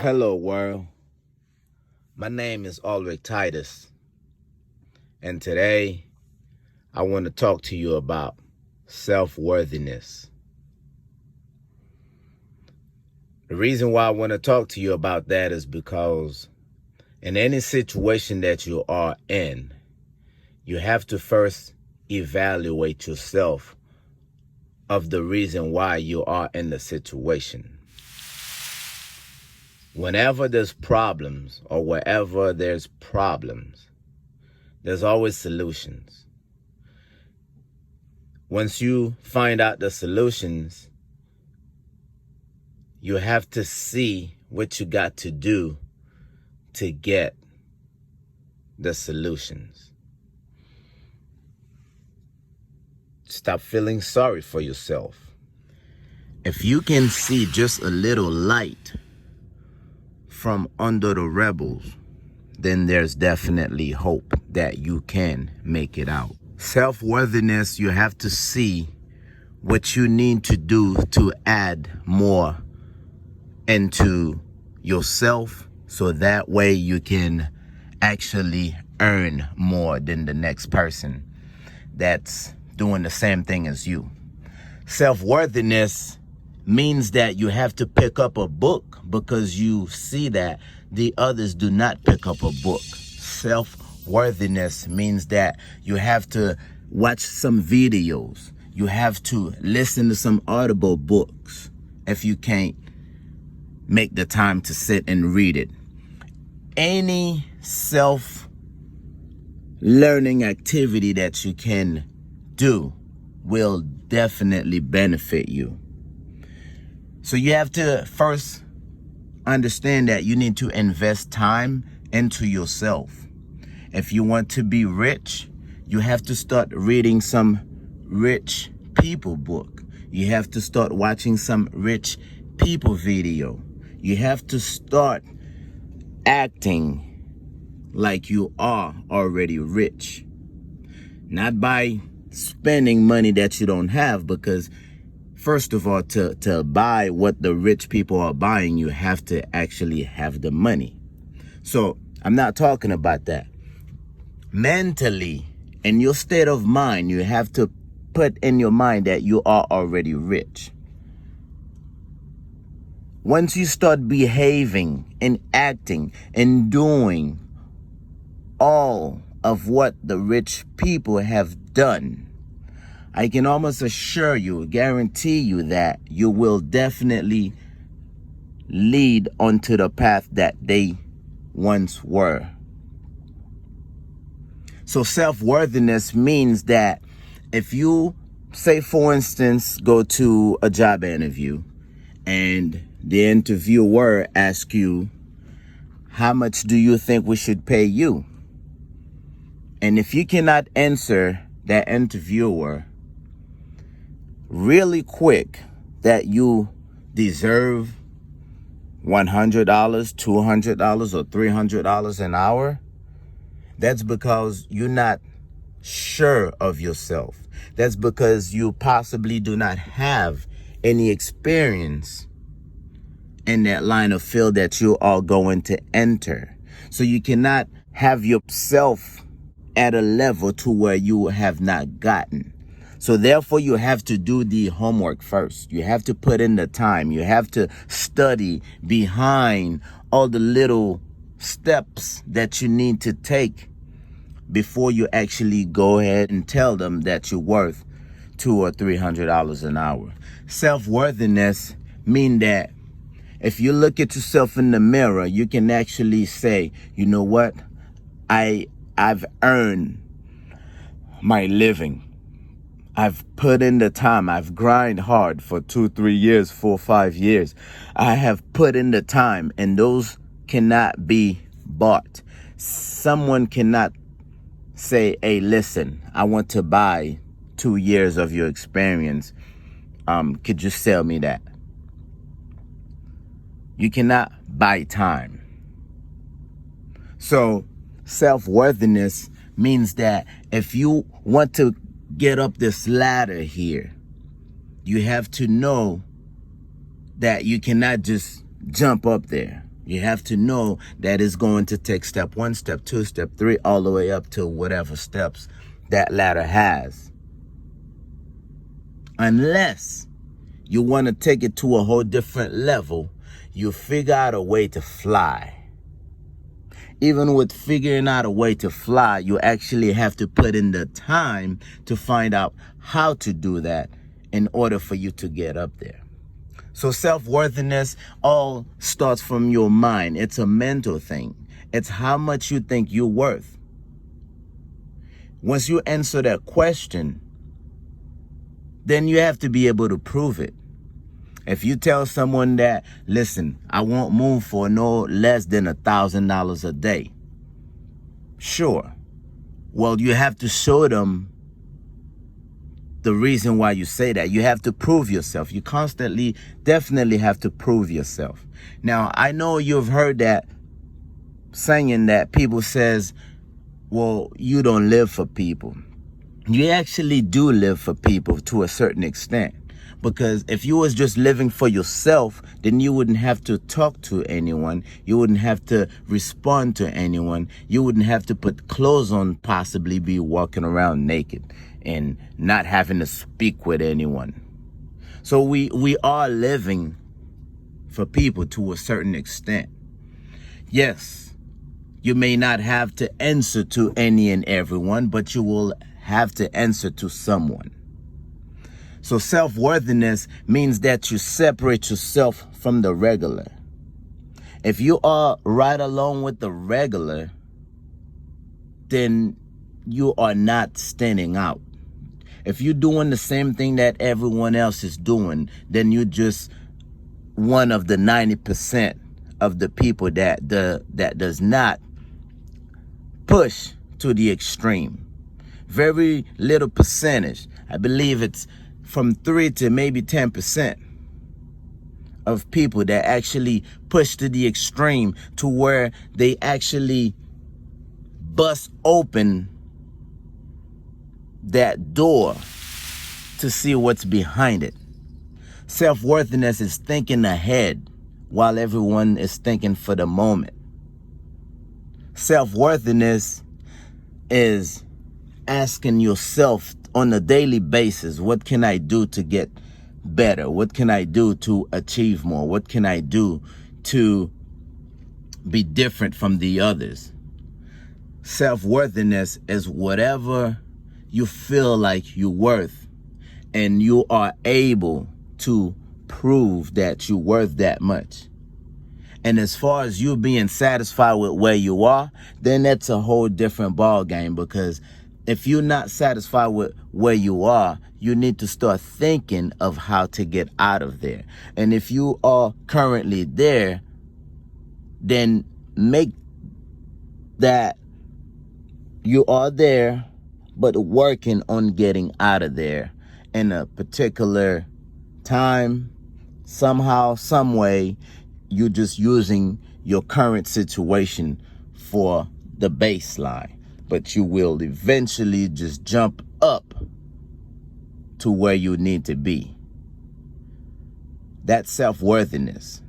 Hello world, my name is Ulrich Titus, and today I want to talk to you about self-worthiness. The reason why I want to talk to you about that is because in any situation that you are in, you have to first evaluate yourself of the reason why you are in the situation. Whenever there's problems or wherever there's problems, there's always solutions. Once you find out the solutions, you have to see what you got to do to get the solutions. Stop feeling sorry for yourself. If you can see just a little light from under the rebels, then there's definitely hope that you can make it out. Self-worthiness, you have to see what you need to do to add more into yourself, so that way you can actually earn more than the next person that's doing the same thing as you. Self-worthiness means that you have to pick up a book because you see that the others do not pick up a book. Self-worthiness means that you have to watch some videos. You have to listen to some audible books if you can't make the time to sit and read it. Any self-learning activity that you can do will definitely benefit you. So you have to first understand that you need to invest time into yourself. If you want to be rich, you have to start reading some rich people book. You have to start watching some rich people video. You have to start acting like you are already rich. Not by spending money that you don't have, because first of all, to buy what the rich people are buying, you have to actually have the money. So I'm not talking about that. Mentally, in your state of mind, you have to put in your mind that you are already rich. Once you start behaving and acting and doing all of what the rich people have done, I can almost assure you, guarantee you that you will definitely lead onto the path that they once were. So self-worthiness means that if you, say for instance, go to a job interview and the interviewer asks you, how much do you think we should pay you? And if you cannot answer that interviewer really quick that you deserve $100, $200, or $300 an hour, that's because you're not sure of yourself. That's because you possibly do not have any experience in that line of field that you are going to enter. So you cannot have yourself at a level to where you have not gotten. So therefore, you have to do the homework first. You have to put in the time. You have to study behind all the little steps that you need to take before you actually go ahead and tell them that you're worth $200 or $300 an hour. Self-worthiness means that if you look at yourself in the mirror, you can actually say, you know what? I've earned my living. I've put in the time. I've grinded hard for 2, 3 years, 4, 5 years. I have put in the time, and those cannot be bought. Someone cannot say, hey, listen, I want to buy 2 years of your experience. Could you sell me that? You cannot buy time. So self-worthiness means that if you want to get up this ladder here, you have to know that you cannot just jump up there. You have to know that it's going to take step 1, step 2, step 3, all the way up to whatever steps that ladder has. Unless you want to take it to a whole different level, you figure out a way to fly. Even with figuring out a way to fly, you actually have to put in the time to find out how to do that in order for you to get up there. So self-worthiness all starts from your mind. It's a mental thing. It's how much you think you're worth. Once you answer that question, then you have to be able to prove it. If you tell someone that, listen, I won't move for no less than $1,000 a day. Sure. Well, you have to show them the reason why you say that. You have to prove yourself. You constantly, definitely have to prove yourself. Now, I know you've heard that saying that people says, well, you don't live for people. You actually do live for people to a certain extent. Because if you was just living for yourself, then you wouldn't have to talk to anyone. You wouldn't have to respond to anyone. You wouldn't have to put clothes on, possibly be walking around naked and not having to speak with anyone. So we are living for people to a certain extent. Yes, you may not have to answer to any and everyone, but you will have to answer to someone. So self-worthiness means that you separate yourself from the regular. If you are right along with the regular, then you are not standing out. If you're doing the same thing that everyone else is doing, then you're just one of the 90% of the people that does not push to the extreme. Very little percentage. I believe it's from 3 to maybe 10% of people that actually push to the extreme to where they actually bust open that door to see what's behind it. Self-worthiness is thinking ahead while everyone is thinking for the moment. Self-worthiness is asking yourself on a daily basis, what can I do to get better? What can I do to achieve more? What can I do to be different from the others? Self-worthiness is whatever you feel like you're worth, and you are able to prove that you're worth that much. And as far as you being satisfied with where you are, then that's a whole different ball game, because if you're not satisfied with where you are, you need to start thinking of how to get out of there. And if you are currently there, then make that you are there, but working on getting out of there in a particular time, somehow, some way. You're just using your current situation for the baseline, but you will eventually just jump up to where you need to be. That's self-worthiness.